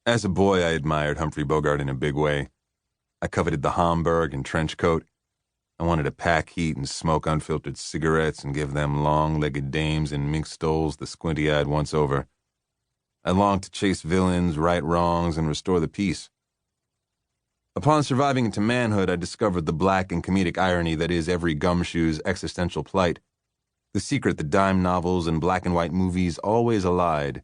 As a boy, I admired Humphrey Bogart in a big way. I coveted the Homburg and trench coat. I wanted to pack heat and smoke unfiltered cigarettes and give them long-legged dames in mink stoles the squinty-eyed once-over. I longed to chase villains, right wrongs, and restore the peace. Upon surviving into manhood, I discovered the black and comedic irony that is every gumshoe's existential plight, the secret that dime novels and black-and-white movies always elide.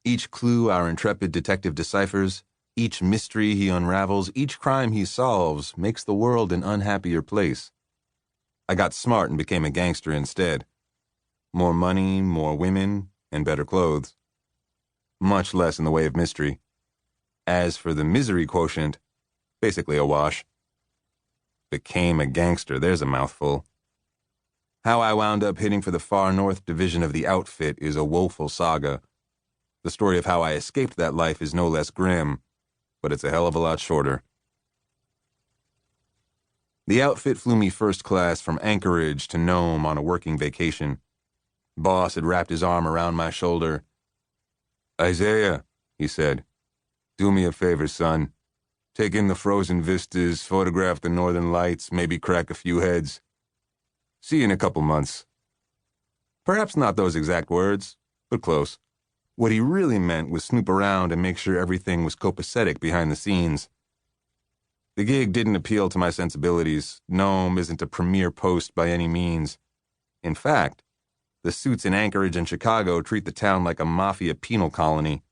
Each clue our intrepid detective deciphers, each mystery he unravels, each crime he solves makes the world an unhappier place. I got smart and became a gangster instead. More money, more women, and better clothes. Much less in the way of mystery. As for the misery quotient, basically a wash. Became a gangster, there's a mouthful. How I wound up hitting for the far north division of the outfit is a woeful saga. The story of how I escaped that life is no less grim, but it's a hell of a lot shorter. The outfit flew me first class from Anchorage to Nome on a working vacation. Boss had wrapped his arm around my shoulder. "Isaiah," he said, "do me a favor, son. Take in the frozen vistas, photograph the northern lights, maybe crack a few heads. See you in a couple months." Perhaps not those exact words, but close. What he really meant was snoop around and make sure everything was copacetic behind the scenes. The gig didn't appeal to my sensibilities. Nome isn't a premier post by any means. In fact, the suits in Anchorage and Chicago treat the town like a mafia penal colony.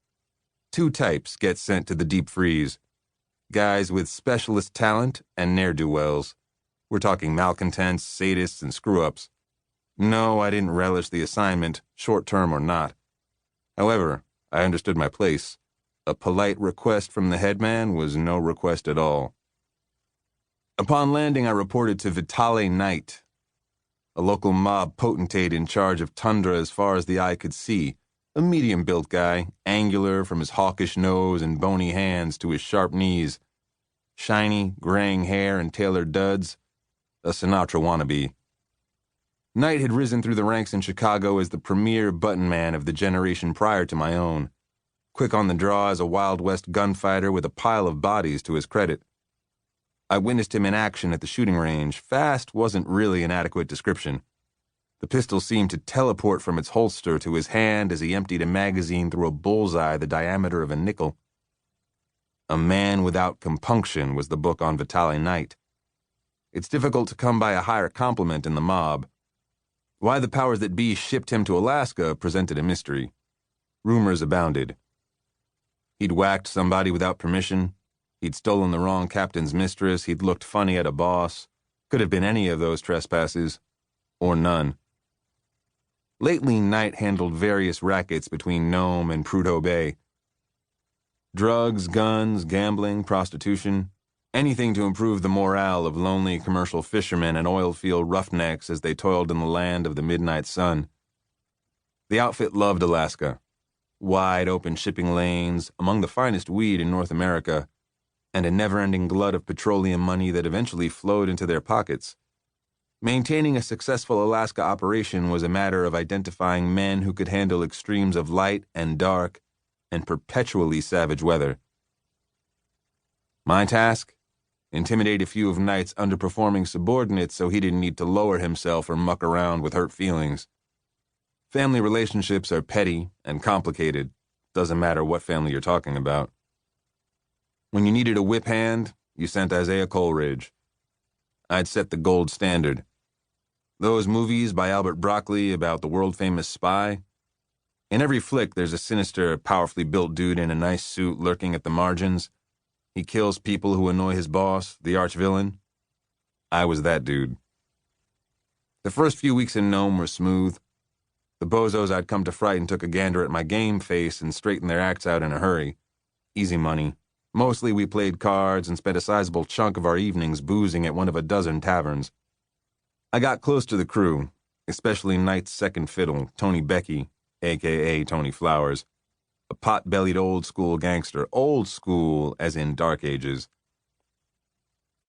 Two types get sent to the deep freeze. Guys with specialist talent and ne'er-do-wells. We're talking malcontents, sadists, and screw-ups. No, I didn't relish the assignment, short-term or not. However, I understood my place. A polite request from the headman was no request at all. Upon landing, I reported to Vitale Knight, a local mob potentate in charge of tundra as far as the eye could see, a medium-built guy, angular from his hawkish nose and bony hands to his sharp knees, shiny, graying hair and tailored duds, a Sinatra wannabe. Knight had risen through the ranks in Chicago as the premier button man of the generation prior to my own, quick on the draw as a Wild West gunfighter with a pile of bodies to his credit. I witnessed him in action at the shooting range. Fast wasn't really an adequate description. The pistol seemed to teleport from its holster to his hand as he emptied a magazine through a bullseye the diameter of a nickel. A Man Without Compunction was the book on Vitale Knight. It's difficult to come by a higher compliment in the mob. Why the powers that be shipped him to Alaska presented a mystery. Rumors abounded. He'd whacked somebody without permission. He'd stolen the wrong captain's mistress. He'd looked funny at a boss. Could have been any of those trespasses. Or none. Lately, Knight handled various rackets between Nome and Prudhoe Bay. Drugs, guns, gambling, prostitution. Anything to improve the morale of lonely commercial fishermen and oil field roughnecks as they toiled in the land of the midnight sun. The outfit loved Alaska. Wide open shipping lanes, among the finest weed in North America, and a never-ending glut of petroleum money that eventually flowed into their pockets. Maintaining a successful Alaska operation was a matter of identifying men who could handle extremes of light and dark and perpetually savage weather. My task? Intimidate a few of Knight's underperforming subordinates so he didn't need to lower himself or muck around with hurt feelings. Family relationships are petty and complicated. Doesn't matter what family you're talking about. When you needed a whip hand, you sent Isaiah Coleridge. I'd set the gold standard. Those movies by Albert Broccoli about the world-famous spy? In every flick, there's a sinister, powerfully built dude in a nice suit lurking at the margins. He kills people who annoy his boss, the arch-villain. I was that dude. The first few weeks in Nome were smooth. The bozos I'd come to frighten took a gander at my game face and straightened their acts out in a hurry. Easy money. Mostly we played cards and spent a sizable chunk of our evenings boozing at one of a dozen taverns. I got close to the crew, especially Knight's second fiddle, Tony Becky, a.k.a. Tony Flowers, a pot-bellied old-school gangster, old school as in Dark Ages.